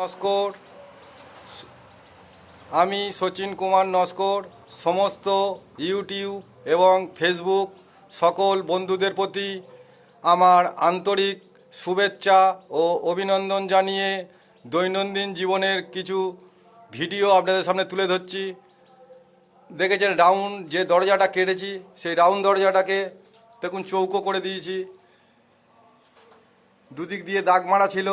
নস্কর, আমি শচীন কুমার নস্কর সমস্ত ইউটিউব এবং ফেসবুক সকল বন্ধুদের প্রতি আমার আন্তরিক শুভেচ্ছা ও অভিনন্দন জানিয়ে দৈনন্দিন জীবনের কিছু ভিডিও আপনাদের সামনে তুলে ধরছি। দেখেছেন রাউন্ড যে দরজাটা কেটেছি, সেই রাউন্ড দরজাটাকে দেখুন চৌকো করে দিয়েছি। দুদিক দিয়ে দাগ মারা ছিল,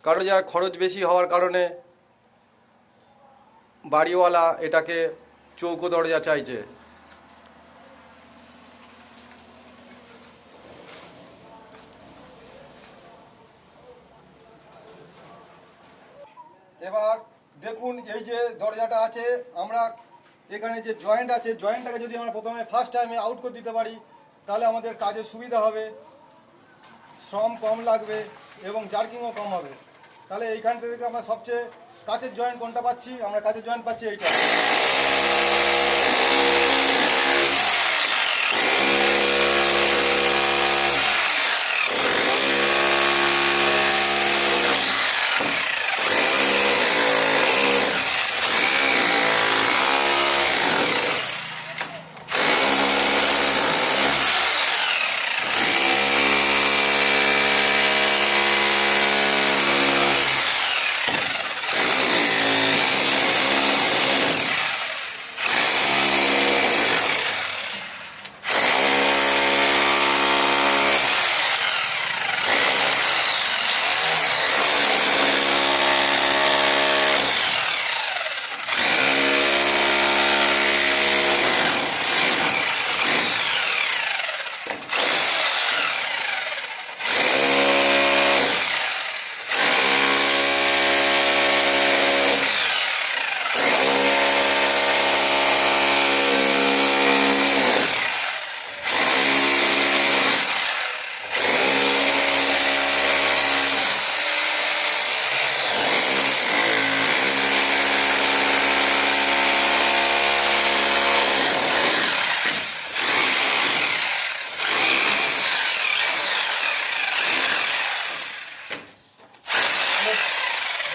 কারো যার খরচ বেশি হওয়ার কারণে বাড়িওয়ালা এটাকে চৌকো দরজা চাইছে। এবার দেখুন এই যে দরজাটা আছে, আমরা এখানে যে জয়েন্ট আছে, জয়েন্টটাকে যদি আমরা প্রথমে ফার্স্ট টাইমে আউট করে দিতে পারি তাহলে আমাদের কাজে সুবিধা হবে, শ্রম কম লাগবে এবং জার্কিংও কম হবে। তাহলে এইখান থেকে আমরা সবচেয়ে কাছের জয়েন্ট কোনটা পাচ্ছি? আমরা কাছের জয়েন্ট পাচ্ছি এইটা।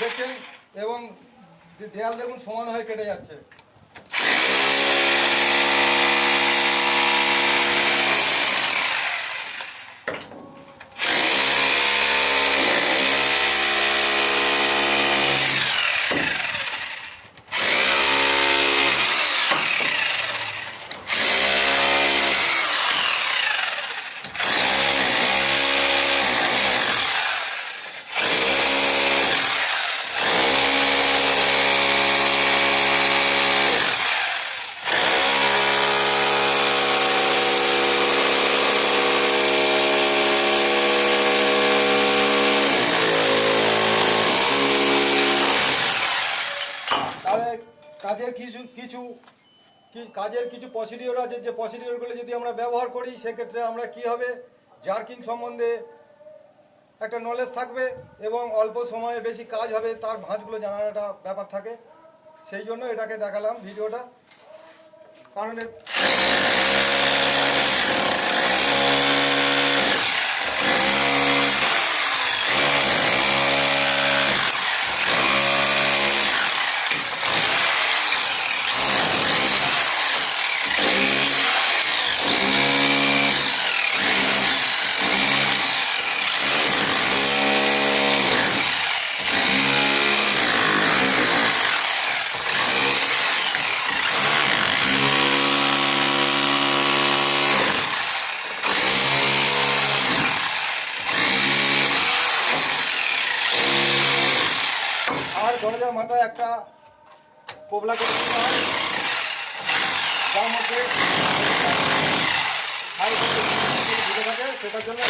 দেখছেন এবং দেয়াল দেখুন সমান হয়ে কেটে যাচ্ছে। কাজের কিছু প্রসিডিওর আছে, যে প্রসিডিওরগুলো যদি আমরা ব্যবহার করি সেক্ষেত্রে আমরা কি হবে, জার্কিং সম্বন্ধে একটা নলেজ থাকবে এবং অল্প সময়ে বেশি কাজ হবে, তার ভাঁজগুলো জানার একটা ব্যাপার থাকে। সেই জন্য এটাকে দেখালাম ভিডিওটা, কারণ দরজার মাথায় একটা কোবলা করে দিতে হয়, যার মধ্যে ঢুকে থাকে, সেটার জন্য